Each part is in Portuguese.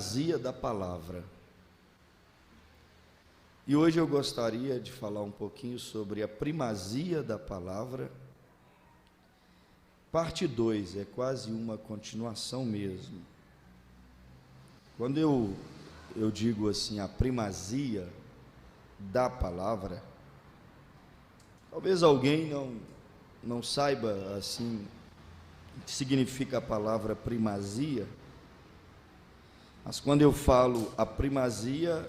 primazia da palavra. E hoje eu gostaria de falar um pouquinho sobre a primazia da palavra, parte 2, é quase uma continuação mesmo. Quando eu digo assim, a primazia da palavra, talvez alguém não saiba assim o que significa a palavra primazia, mas quando eu falo a primazia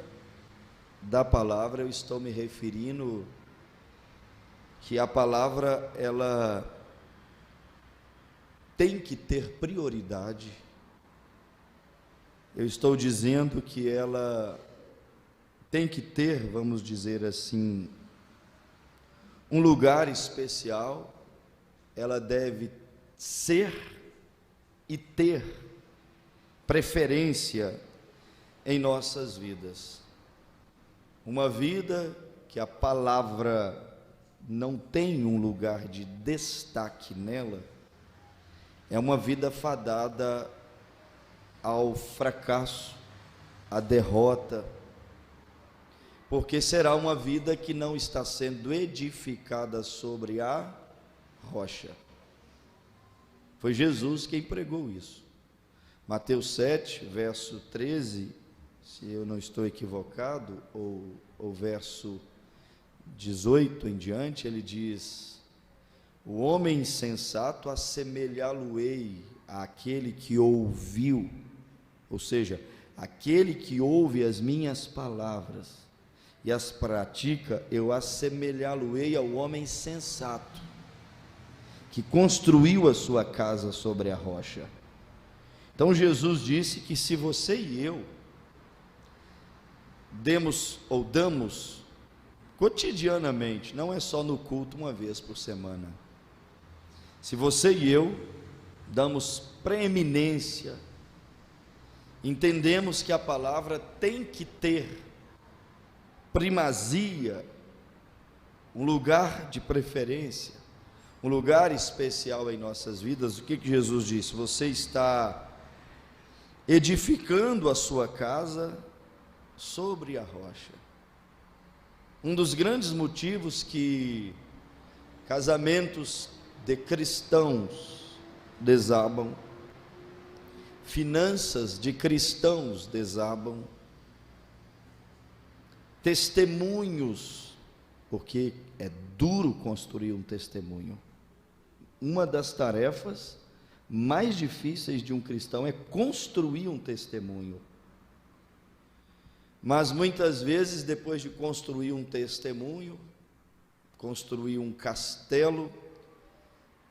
da palavra, eu estou me referindo que a palavra, ela tem que ter prioridade. Eu estou dizendo que ela tem que ter, vamos dizer assim, um lugar especial, ela deve ser e ter preferência em nossas vidas. Uma vida que a palavra não tem um lugar de destaque nela, é uma vida fadada ao fracasso, à derrota, porque será uma vida que não está sendo edificada sobre a rocha. Foi Jesus quem pregou isso. Mateus 7, verso 13, se eu não estou equivocado, ou verso 18 em diante, ele diz: o homem insensato assemelhá-lo-ei àquele que ouviu, ou seja, aquele que ouve as minhas palavras e as pratica, eu assemelhá-lo-ei ao homem sensato, que construiu a sua casa sobre a rocha. Então Jesus disse que se você e eu damos cotidianamente, não é só no culto uma vez por semana, se você e eu damos preeminência, entendemos que a palavra tem que ter primazia, um lugar de preferência, um lugar especial em nossas vidas, o que Jesus disse? Você está edificando a sua casa sobre a rocha. Um dos grandes motivos que casamentos de cristãos desabam, finanças de cristãos desabam, testemunhos, porque é duro construir um testemunho. Uma das tarefas mais difíceis de um cristão é construir um testemunho. Mas muitas vezes, depois de construir um testemunho, construir um castelo,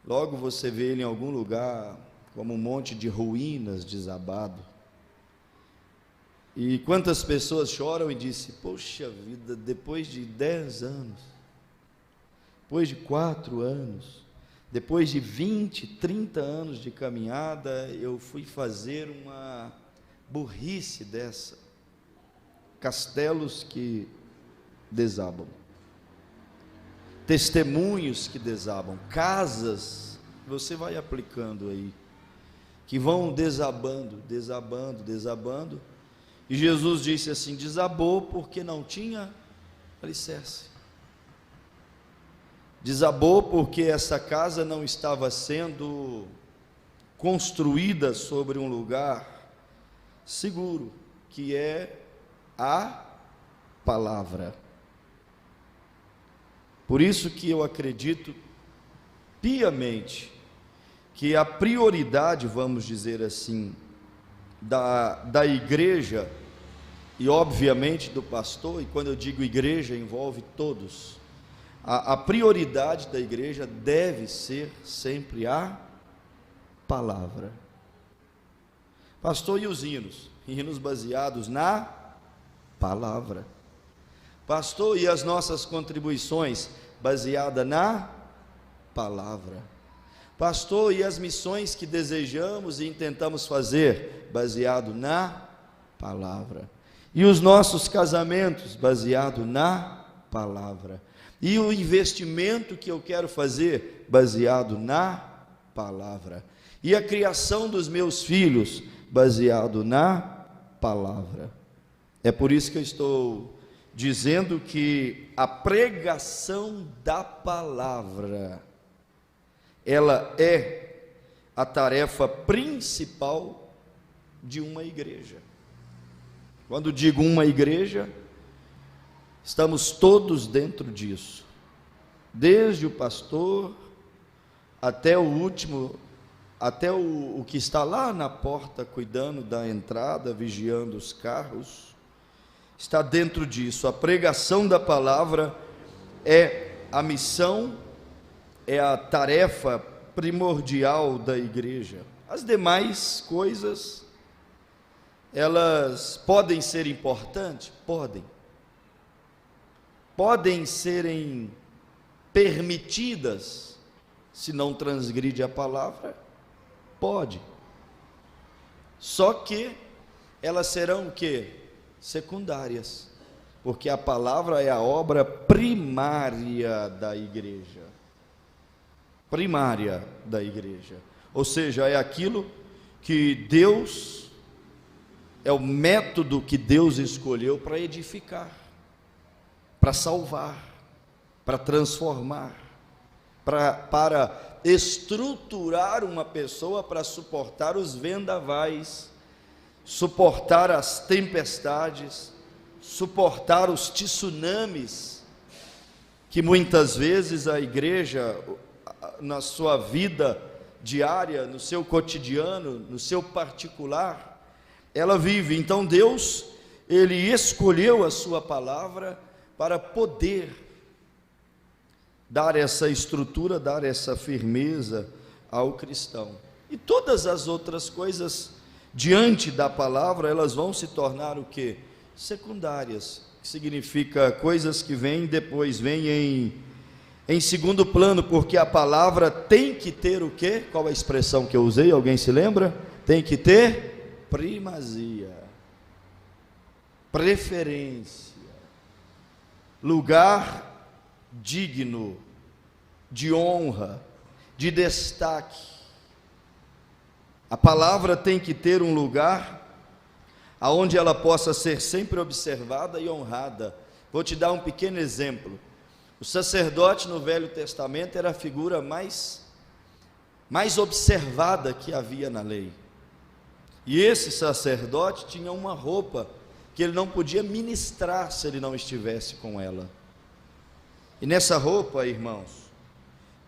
logo você vê ele em algum lugar como um monte de ruínas desabado. E quantas pessoas choram e dizem: poxa vida, depois de 10 anos, depois de 4 anos, depois de 20, 30 anos de caminhada, eu fui fazer uma burrice dessa. Castelos que desabam, testemunhos que desabam, casas, você vai aplicando aí, que vão desabando, e Jesus disse assim: desabou porque não tinha alicerce, desabou porque essa casa não estava sendo construída sobre um lugar seguro, que é a palavra. Por isso que eu acredito piamente que a prioridade, vamos dizer assim, da igreja, e obviamente do pastor, e quando eu digo igreja envolve todos, a prioridade da igreja deve ser sempre a palavra. Pastor, e os hinos? Hinos baseados na palavra. Pastor, e as nossas contribuições baseadas na palavra? Pastor, e as missões que desejamos e intentamos fazer baseado na palavra? E os nossos casamentos baseado na palavra? E o investimento que eu quero fazer baseado na palavra? E a criação dos meus filhos baseado na palavra. É por isso que eu estou dizendo que a pregação da palavra, ela é a tarefa principal de uma igreja. Quando digo uma igreja, estamos todos dentro disso, desde o pastor até o último, até o que está lá na porta cuidando da entrada, vigiando os carros, está dentro disso. A pregação da palavra é a missão, é a tarefa primordial da igreja. As demais coisas, elas podem ser importantes? Podem serem permitidas, se não transgride a palavra? Pode. Só que elas serão o quê? Secundárias, porque a palavra é a obra primária da igreja. Primária da igreja, ou seja, é aquilo que Deus, é o método que Deus escolheu para edificar, para salvar, para transformar, para estruturar uma pessoa para suportar os vendavais, suportar as tempestades, suportar os tsunamis, que muitas vezes a igreja, na sua vida diária, no seu cotidiano, no seu particular, ela vive. Então Deus, Ele escolheu a sua palavra para poder dar essa estrutura, dar essa firmeza ao cristão. E todas as outras coisas diante da palavra, elas vão se tornar o quê? Secundárias, que significa coisas que vêm depois, vêm em segundo plano, porque a palavra tem que ter o quê? Qual a expressão que eu usei? Alguém se lembra? Tem que ter primazia, preferência, lugar digno, de honra, de destaque. A palavra tem que ter um lugar aonde ela possa ser sempre observada e honrada. Vou te dar um pequeno exemplo. O sacerdote no Velho Testamento era a figura mais observada que havia na lei. E esse sacerdote tinha uma roupa que ele não podia ministrar se ele não estivesse com ela. E nessa roupa, irmãos,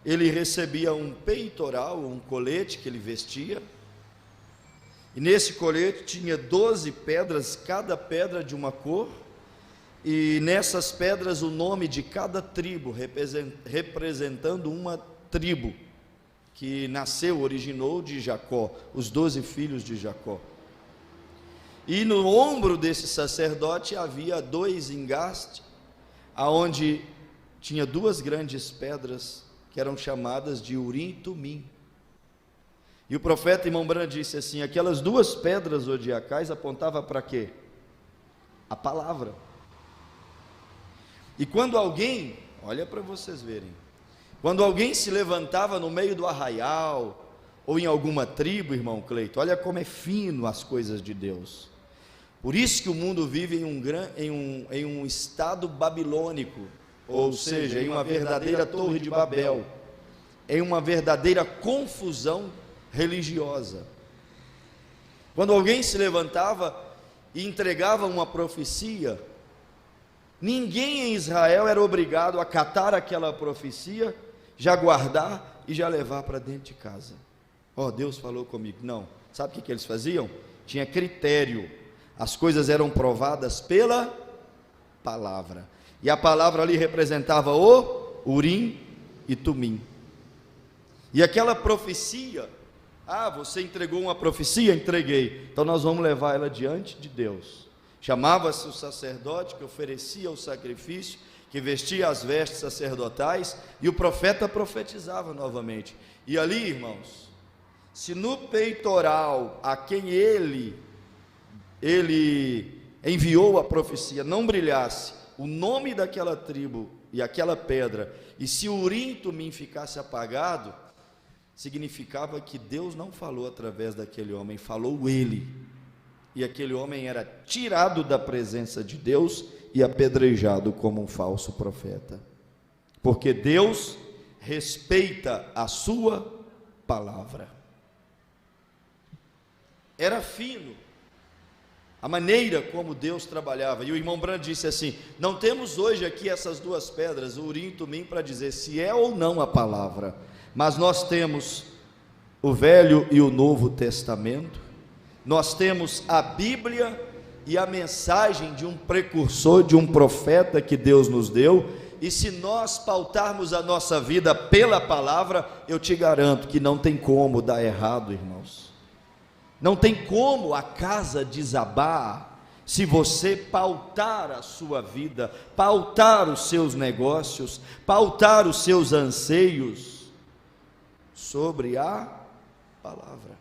ele recebia um peitoral, um colete que ele vestia. E nesse colete tinha 12 pedras, cada pedra de uma cor. E nessas pedras o nome de cada tribo, representando uma tribo que originou de Jacó, os 12 filhos de Jacó. E no ombro desse sacerdote havia 2 engastes, aonde tinha 2 grandes pedras, que eram chamadas de Urim e Tumim. E o profeta irmão Branham disse assim, aquelas 2 pedras zodiacais apontavam para quê? A palavra. E quando alguém, olha para vocês verem, quando alguém se levantava no meio do arraial, ou em alguma tribo, irmão Cleito, olha como é fino as coisas de Deus. Por isso que o mundo vive em um estado babilônico, ou seja, em uma verdadeira torre de Babel, em uma verdadeira confusão religiosa. Quando alguém se levantava e entregava uma profecia, ninguém em Israel era obrigado a acatar aquela profecia, já guardar e já levar para dentro de casa. Deus falou comigo. Não, sabe o que eles faziam? Tinha critério, as coisas eram provadas pela palavra, e a palavra ali representava o Urim e Tumim. E aquela profecia, você entregou uma profecia? Entreguei, então nós vamos levar ela diante de Deus. Chamava-se o sacerdote que oferecia o sacrifício, que vestia as vestes sacerdotais, e o profeta profetizava novamente. E ali, irmãos, se no peitoral a quem ele enviou a profecia não brilhasse o nome daquela tribo e aquela pedra, e se o Urim e Tumim ficasse apagado, significava que Deus não falou através daquele homem, falou ele. E aquele homem era tirado da presença de Deus e apedrejado como um falso profeta. Porque Deus respeita a sua palavra. Era fino a maneira como Deus trabalhava. E o irmão Brando disse assim: não temos hoje aqui essas duas pedras, o Urim e Tumim, para dizer se é ou não a palavra, mas nós temos o Velho e o Novo Testamento, nós temos a Bíblia e a mensagem de um precursor, de um profeta que Deus nos deu. E se nós pautarmos a nossa vida pela palavra, eu te garanto que não tem como dar errado, irmãos. Não tem como a casa desabar se você pautar a sua vida, pautar os seus negócios, pautar os seus anseios sobre a palavra,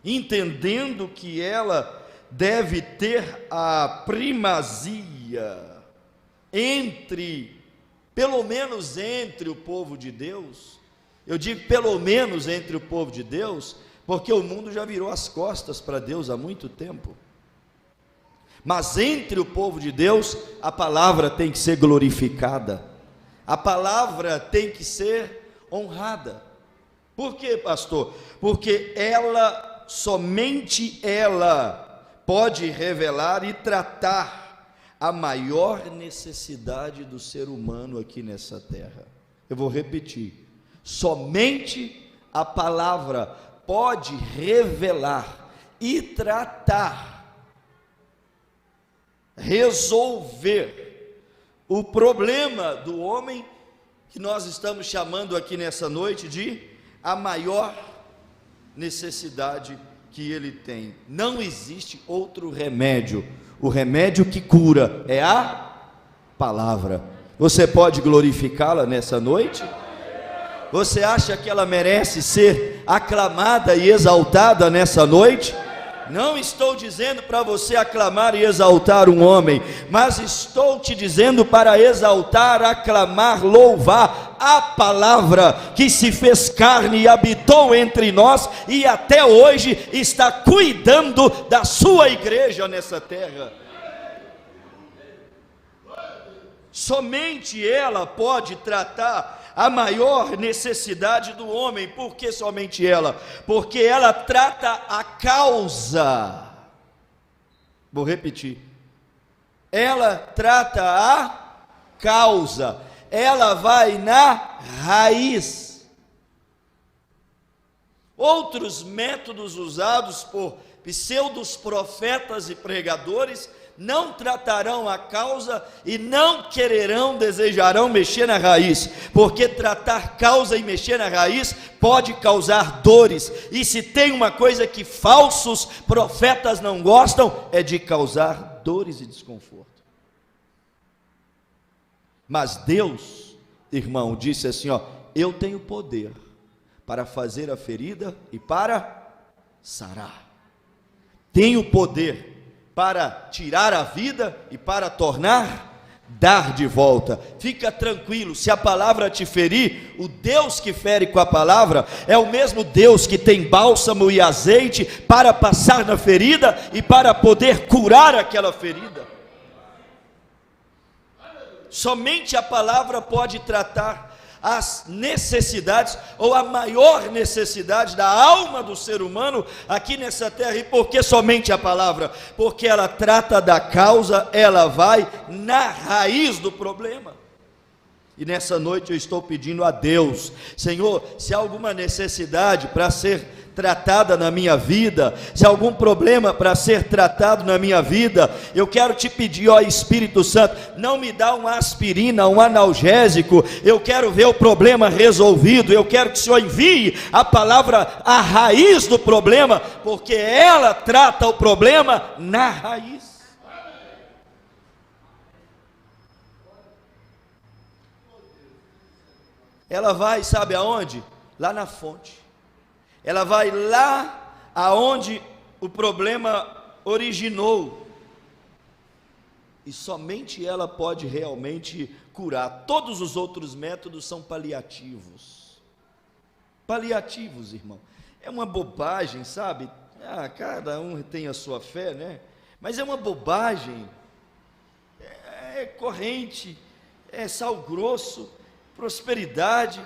entendendo que ela deve ter a primazia pelo menos entre o povo de Deus. Eu digo pelo menos entre o povo de Deus, porque o mundo já virou as costas para Deus há muito tempo. Mas entre o povo de Deus, a palavra tem que ser glorificada, a palavra tem que ser honrada. Por quê, pastor? Porque somente ela pode revelar e tratar a maior necessidade do ser humano aqui nessa terra. Eu vou repetir: somente a palavra pode revelar e tratar, resolver o problema do homem, que nós estamos chamando aqui nessa noite de a maior necessidade que ele tem. Não existe outro remédio. O remédio que cura é a palavra. Você pode glorificá-la nessa noite? Você acha que ela merece ser aclamada e exaltada nessa noite? Não estou dizendo para você aclamar e exaltar um homem, mas estou te dizendo para exaltar, aclamar, louvar a palavra que se fez carne e habitou entre nós e até hoje está cuidando da sua igreja nessa terra. Somente ela pode tratar a maior necessidade do homem. Por que somente ela? Porque ela trata a causa. Vou repetir: ela trata a causa, ela vai na raiz. Outros métodos usados por pseudos profetas e pregadores não tratarão a causa e não quererão, desejarão mexer na raiz, porque tratar causa e mexer na raiz pode causar dores, e se tem uma coisa que falsos profetas não gostam, é de causar dores e desconforto. Mas Deus, irmão, disse assim: eu tenho poder para fazer a ferida e para sarar, tenho poder para tirar a vida e para dar de volta. Fica tranquilo, se a palavra te ferir, o Deus que fere com a palavra é o mesmo Deus que tem bálsamo e azeite para passar na ferida e para poder curar aquela ferida. Somente a palavra pode tratar as necessidades, ou a maior necessidade da alma do ser humano aqui nessa terra. E por que somente a palavra? Porque ela trata da causa, ela vai na raiz do problema. E nessa noite eu estou pedindo a Deus: Senhor, se há alguma necessidade para ser tratada na minha vida, se há algum problema para ser tratado na minha vida, eu quero te pedir, ó Espírito Santo, não me dá uma aspirina, um analgésico, eu quero ver o problema resolvido, eu quero que o Senhor envie a palavra à raiz do problema, porque ela trata o problema na raiz. Ela vai, sabe aonde? Lá na fonte. Ela vai lá aonde o problema originou, e somente ela pode realmente curar. Todos os outros métodos são paliativos. Paliativos, irmão, é uma bobagem, sabe? Cada um tem a sua fé, né? Mas é uma bobagem, é corrente, é sal grosso, prosperidade,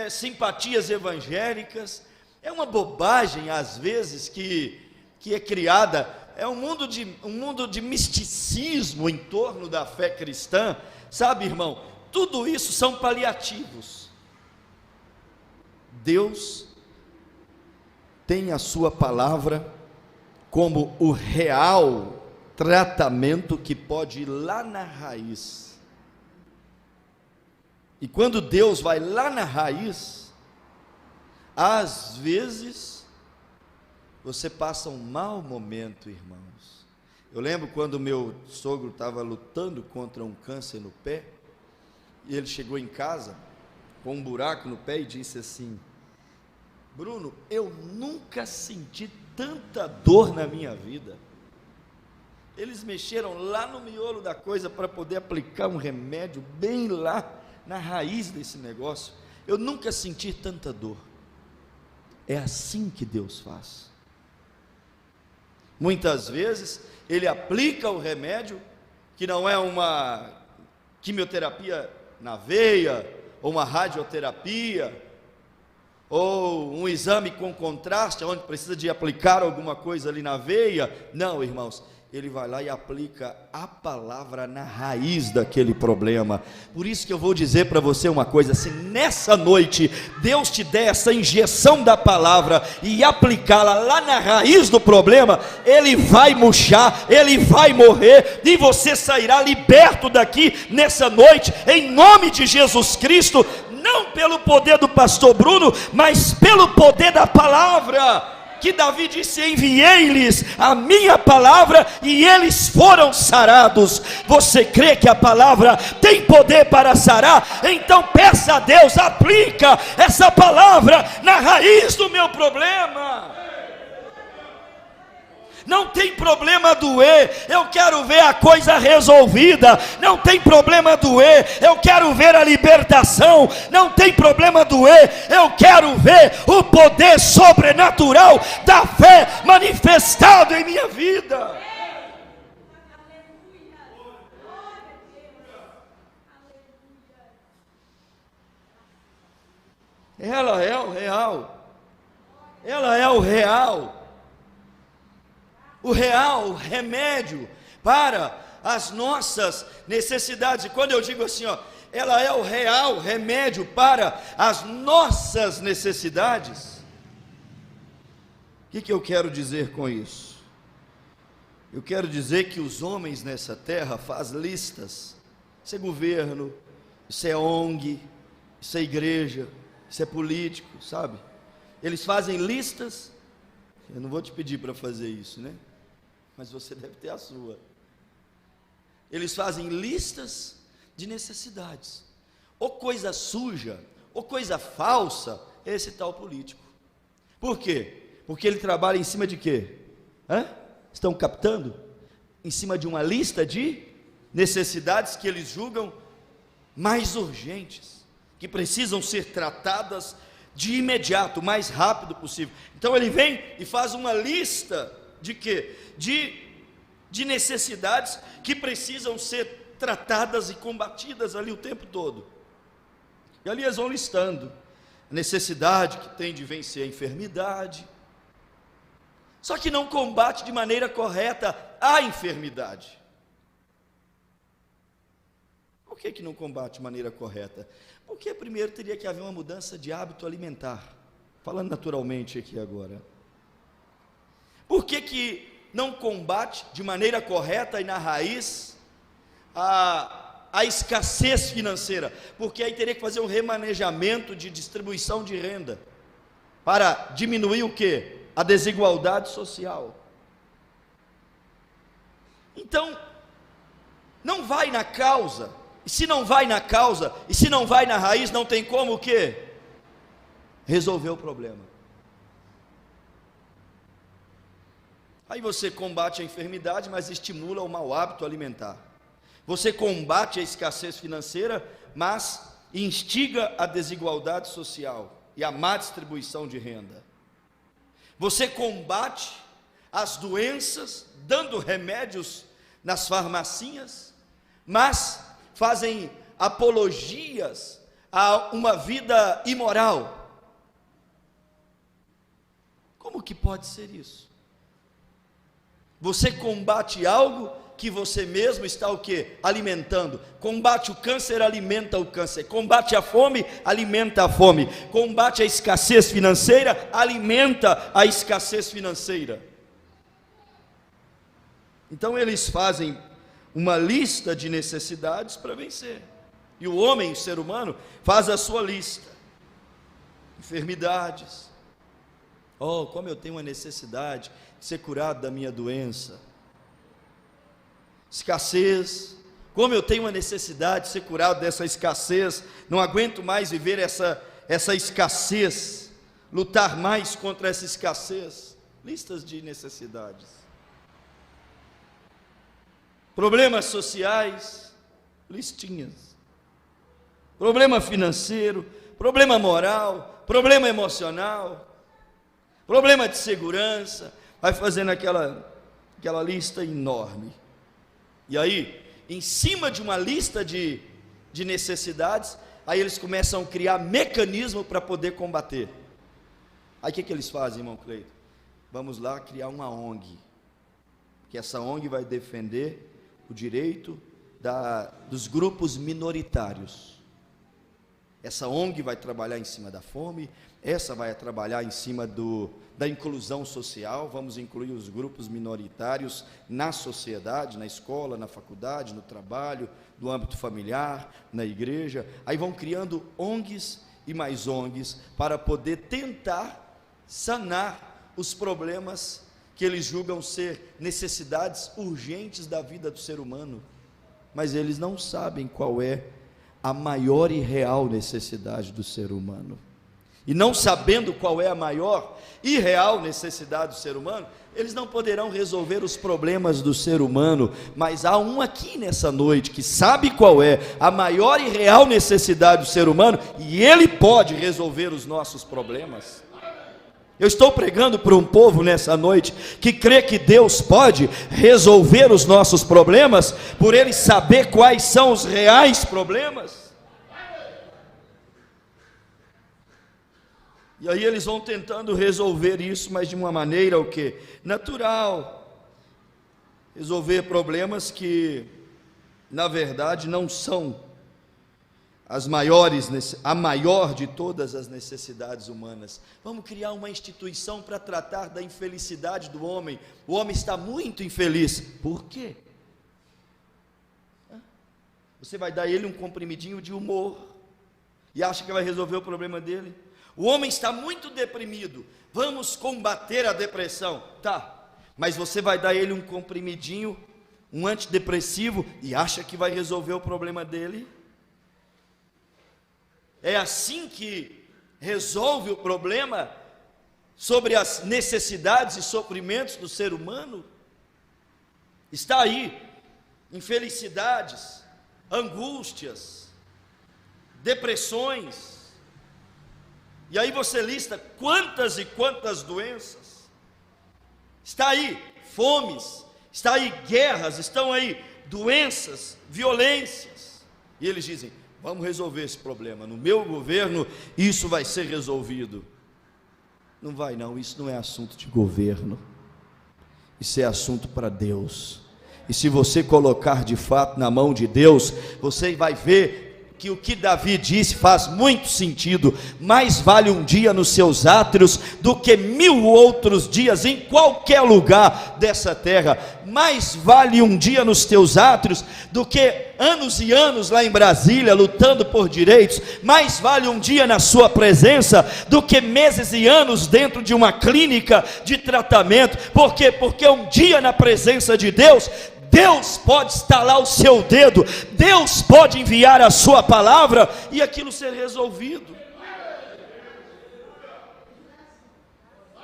simpatias evangélicas. É uma bobagem, às vezes, que é criada, é um mundo de misticismo em torno da fé cristã, sabe, irmão? Tudo isso são paliativos. Deus tem a sua palavra como o real tratamento que pode ir lá na raiz. E quando Deus vai lá na raiz, às vezes você passa um mau momento, irmãos. Eu lembro quando meu sogro estava lutando contra um câncer no pé, e ele chegou em casa com um buraco no pé e disse assim: Bruno, eu nunca senti tanta dor na minha vida. Eles mexeram lá no miolo da coisa para poder aplicar um remédio bem lá na raiz desse negócio. Eu nunca senti tanta dor. É assim que Deus faz. Muitas vezes Ele aplica o remédio, que não é uma quimioterapia na veia, ou uma radioterapia, ou um exame com contraste, onde precisa de aplicar alguma coisa ali na veia. Não, irmãos, Ele vai lá e aplica a palavra na raiz daquele problema. Por isso que eu vou dizer para você uma coisa: se nessa noite Deus te der essa injeção da palavra e aplicá-la lá na raiz do problema, ele vai murchar, ele vai morrer, e você sairá liberto daqui nessa noite, em nome de Jesus Cristo. Não pelo poder do pastor Bruno, mas pelo poder da palavra, que Davi disse: enviei-lhes a minha palavra e eles foram sarados. Você crê que a palavra tem poder para sarar? Então peça a Deus, aplica essa palavra na raiz do meu problema. Não tem problema doer, eu quero ver a coisa resolvida. Não tem problema doer, eu quero ver a libertação. Não tem problema doer, eu quero ver o poder sobrenatural da fé manifestado em minha vida. Ela é o real, ela é o real. O real remédio para as nossas necessidades. E quando eu digo assim, ela é o real remédio para as nossas necessidades, o que eu quero dizer com isso? Eu quero dizer que os homens nessa terra fazem listas. Isso é governo, isso é ONG, isso é igreja, isso é político, sabe? Eles fazem listas. Eu não vou te pedir para fazer isso, né? Mas você deve ter a sua. Eles fazem listas de necessidades, ou coisa suja, ou coisa falsa, esse tal político. Por quê? Porque ele trabalha em cima de quê? Estão captando? Em cima de uma lista de necessidades que eles julgam mais urgentes, que precisam ser tratadas de imediato, o mais rápido possível. Então ele vem e faz uma lista de quê? De necessidades que precisam ser tratadas e combatidas ali o tempo todo. E ali eles vão listando a necessidade que tem de vencer a enfermidade. Só que não combate de maneira correta a enfermidade. Por que não combate de maneira correta? Porque primeiro teria que haver uma mudança de hábito alimentar. Falando naturalmente aqui agora. Por que não combate de maneira correta e na raiz a escassez financeira? Porque aí teria que fazer um remanejamento de distribuição de renda para diminuir o quê? A desigualdade social. Então, não vai na causa. E se não vai na causa, e se não vai na raiz, não tem como o quê? Resolver o problema. Aí você combate a enfermidade, mas estimula o mau hábito alimentar. Você combate a escassez financeira, mas instiga a desigualdade social e a má distribuição de renda. Você combate as doenças dando remédios nas farmacinhas, mas fazem apologias a uma vida imoral. Como que pode ser isso? Você combate algo que você mesmo está o quê? Alimentando. Combate o câncer, alimenta o câncer. Combate a fome, alimenta a fome. Combate a escassez financeira, alimenta a escassez financeira. Então eles fazem uma lista de necessidades para vencer. E o homem, o ser humano, faz a sua lista. Enfermidades. Oh, como eu tenho uma necessidade de ser curado da minha doença. Escassez. Como eu tenho uma necessidade de ser curado dessa escassez. Não aguento mais viver essa escassez. Lutar mais contra essa escassez. Listas de necessidades. Problemas sociais. Listinhas. Problema financeiro. Problema moral. Problema emocional. Problema de segurança, vai fazendo aquela lista enorme. E aí, em cima de uma lista de necessidades, aí eles começam a criar mecanismo para poder combater. Aí o que eles fazem, irmão Cleito? Vamos lá criar uma ONG, que essa ONG vai defender o direito dos grupos minoritários. Essa ONG vai trabalhar em cima da fome, essa vai trabalhar em cima da inclusão social. Vamos incluir os grupos minoritários na sociedade, na escola, na faculdade, no trabalho, no âmbito familiar, na igreja. Aí vão criando ONGs e mais ONGs para poder tentar sanar os problemas que eles julgam ser necessidades urgentes da vida do ser humano. Mas eles não sabem qual é a maior e real necessidade do ser humano. E não sabendo qual é a maior e real necessidade do ser humano, eles não poderão resolver os problemas do ser humano. Mas há um aqui nessa noite que sabe qual é a maior e real necessidade do ser humano, e ele pode resolver os nossos problemas. Eu estou pregando para um povo nessa noite que crê que Deus pode resolver os nossos problemas, por ele saber quais são os reais problemas. E aí eles vão tentando resolver isso, mas de uma maneira o quê? Natural. Resolver problemas que, na verdade, não são a maior de todas as necessidades humanas. Vamos criar uma instituição para tratar da infelicidade do homem. O homem está muito infeliz. Por quê? Você vai dar a ele um comprimidinho de humor e acha que vai resolver o problema dele? O homem está muito deprimido, vamos combater a depressão. Tá, mas você vai dar a ele um comprimidinho, um antidepressivo, e acha que vai resolver o problema dele? É assim que resolve o problema sobre as necessidades e sofrimentos do ser humano? Está aí, infelicidades, angústias, depressões. E aí você lista quantas e quantas doenças. Está aí fomes, está aí guerras, estão aí doenças, violências. E eles dizem, vamos resolver esse problema. No meu governo isso vai ser resolvido. Não vai não, isso não é assunto de governo. Isso é assunto para Deus. E se você colocar de fato na mão de Deus, você vai ver que o que Davi disse faz muito sentido. Mais vale um dia nos seus átrios do que 1000 outros dias em qualquer lugar dessa terra. Mais vale um dia nos teus átrios do que anos e anos lá em Brasília lutando por direitos. Mais vale um dia na sua presença do que meses e anos dentro de uma clínica de tratamento. Por quê? Porque um dia na presença de Deus, Deus pode estalar o seu dedo, Deus pode enviar a sua palavra e aquilo ser resolvido.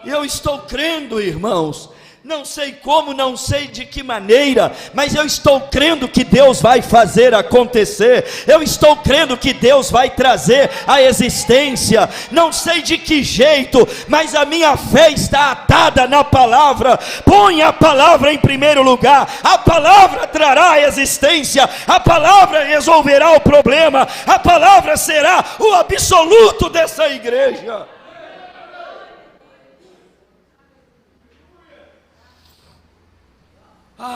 E eu estou crendo, irmãos, não sei como, não sei de que maneira, mas eu estou crendo que Deus vai fazer acontecer, eu estou crendo que Deus vai trazer a existência, não sei de que jeito, mas a minha fé está atada na palavra. Põe a palavra em primeiro lugar, a palavra trará a existência, a palavra resolverá o problema, a palavra será o absoluto dessa igreja.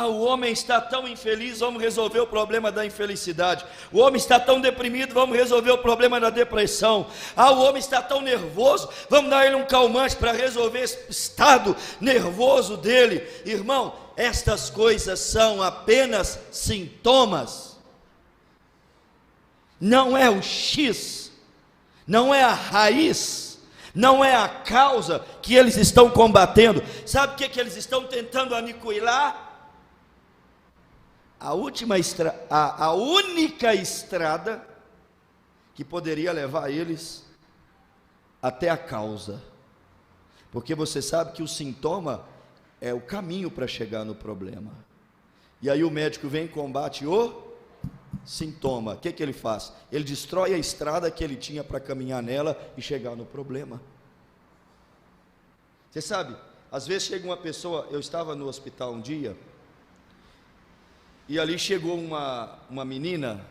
O homem está tão infeliz, vamos resolver o problema da infelicidade. O homem está tão deprimido, vamos resolver o problema da depressão. O homem está tão nervoso, vamos dar ele um calmante para resolver esse estado nervoso dele. Irmão, estas coisas são apenas sintomas. Não é o X, não é a raiz, não é a causa que eles estão combatendo. Sabe o que eles estão tentando aniquilar? A única estrada que poderia levar eles até a causa, porque você sabe que o sintoma é o caminho para chegar no problema, e aí o médico vem e combate o sintoma. O que ele faz? Ele destrói a estrada que ele tinha para caminhar nela e chegar no problema. Você sabe, às vezes chega uma pessoa, eu estava no hospital um dia, e ali chegou uma menina,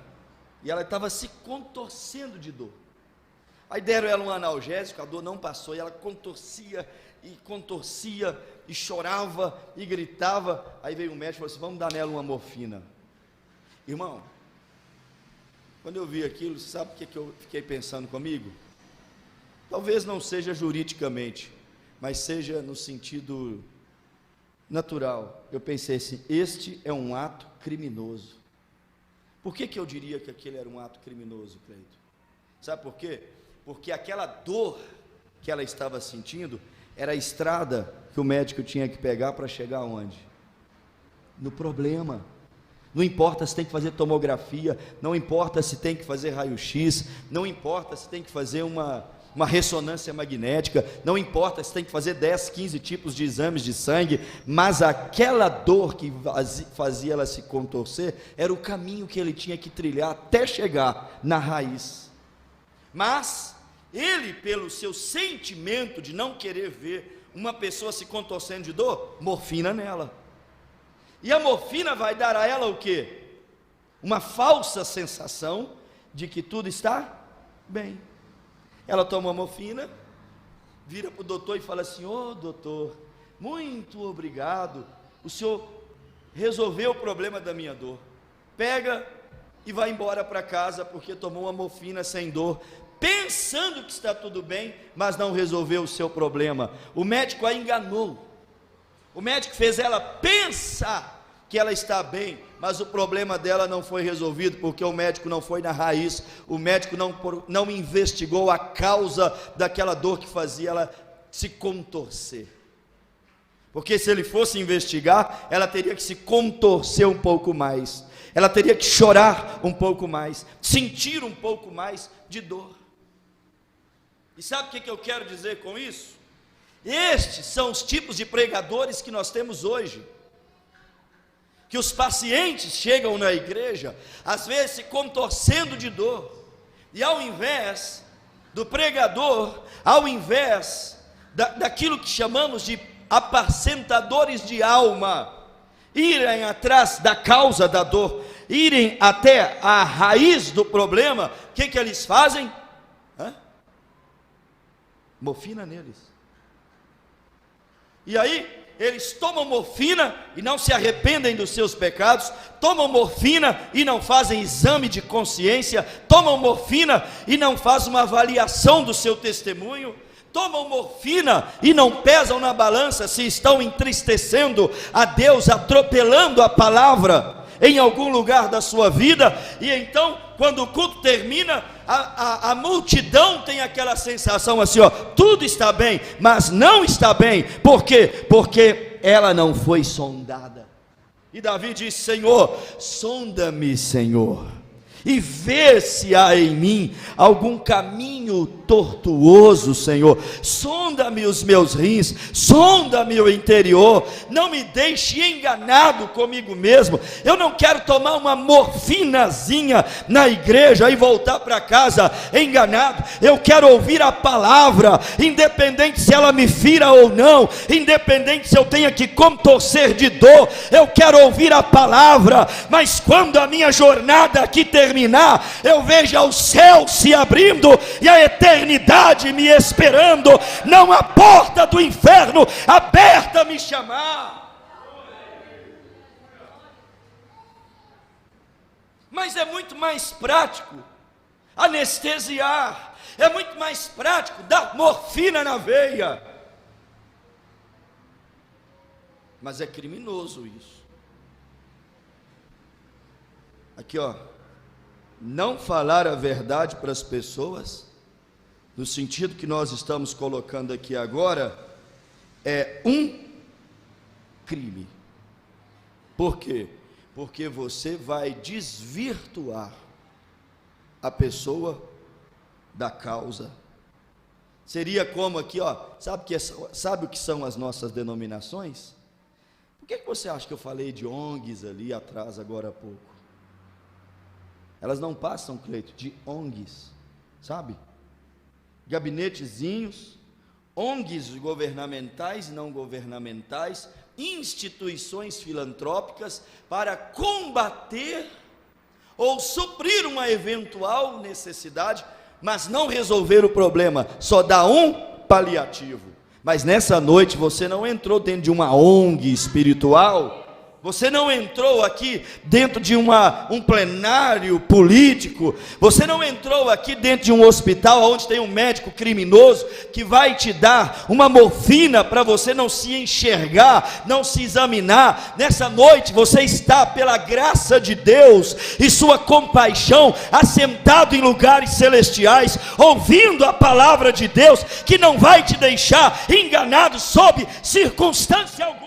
e ela estava se contorcendo de dor. Aí deram ela um analgésico, a dor não passou, e ela contorcia, e chorava, e gritava. Aí veio o médico e falou assim: vamos dar nela uma morfina. Irmão, quando eu vi aquilo, sabe o que eu fiquei pensando comigo? Talvez não seja juridicamente, mas seja no sentido natural. Eu pensei assim: este é um ato criminoso. Por que eu diria que aquele era um ato criminoso, Cleito? Sabe por quê? Porque aquela dor que ela estava sentindo era a estrada que o médico tinha que pegar para chegar aonde? No problema. Não importa se tem que fazer tomografia, não importa se tem que fazer raio-x, não importa se tem que fazer uma ressonância magnética, não importa se tem que fazer 10, 15 tipos de exames de sangue, mas aquela dor que fazia ela se contorcer, era o caminho que ele tinha que trilhar até chegar na raiz. Mas ele, pelo seu sentimento de não querer ver uma pessoa se contorcendo de dor, morfina nela, e a morfina vai dar a ela o quê? Uma falsa sensação de que tudo está bem. Ela toma a morfina, vira para o doutor e fala assim: ô doutor, muito obrigado, o senhor resolveu o problema da minha dor. Pega e vai embora para casa, porque tomou uma morfina sem dor, pensando que está tudo bem, mas não resolveu o seu problema. O médico a enganou, o médico fez ela pensar que ela está bem, mas o problema dela não foi resolvido, porque o médico não foi na raiz, o médico não investigou a causa daquela dor que fazia ela se contorcer. Porque se ele fosse investigar, ela teria que se contorcer um pouco mais, ela teria que chorar um pouco mais, sentir um pouco mais de dor. E sabe o que eu quero dizer com isso? Estes são os tipos de pregadores que nós temos hoje, que os pacientes chegam na igreja, às vezes se contorcendo de dor, e ao invés do pregador, ao invés daquilo que chamamos de apacentadores de alma, irem atrás da causa da dor, irem até a raiz do problema, o que eles fazem? Morfina neles. E aí eles tomam morfina e não se arrependem dos seus pecados, tomam morfina e não fazem exame de consciência, tomam morfina e não fazem uma avaliação do seu testemunho, tomam morfina e não pesam na balança se estão entristecendo a Deus, atropelando a palavra em algum lugar da sua vida. E então, quando o culto termina, a multidão tem aquela sensação assim, tudo está bem, mas não está bem. Por quê? Porque ela não foi sondada. E Davi disse: Senhor, sonda-me, Senhor, e vê se há em mim algum caminho tortuoso, Senhor. Sonda-me os meus rins, sonda-me o interior, não me deixe enganado comigo mesmo. Eu não quero tomar uma morfinazinha na igreja e voltar para casa enganado. Eu quero ouvir a palavra, independente se ela me fira ou não, independente se eu tenha que contorcer de dor. Eu quero ouvir a palavra, mas quando a minha jornada aqui terminar, eu veja o céu se abrindo e a eternidade me esperando, não a porta do inferno aberta a me chamar. Mas é muito mais prático anestesiar, é muito mais prático dar morfina na veia, mas é criminoso isso. Aqui ó, não falar a verdade para as pessoas, no sentido que nós estamos colocando aqui agora, é um crime. Por quê? Porque você vai desvirtuar a pessoa da causa. Seria como aqui, ó, sabe o que são as nossas denominações? Por que você acha que eu falei de ONGs ali atrás agora há pouco? Elas não passam, Cleito, de ONGs, sabe? Gabinetezinhos, ONGs governamentais e não governamentais, instituições filantrópicas para combater ou suprir uma eventual necessidade, mas não resolver o problema, só dá um paliativo. Mas nessa noite você não entrou dentro de uma ONG espiritual, você não entrou aqui dentro de um plenário político, você não entrou aqui dentro de um hospital onde tem um médico criminoso que vai te dar uma morfina para você não se enxergar, não se examinar. Nessa noite você está, pela graça de Deus e sua compaixão, assentado em lugares celestiais, ouvindo a palavra de Deus, que não vai te deixar enganado sob circunstância alguma.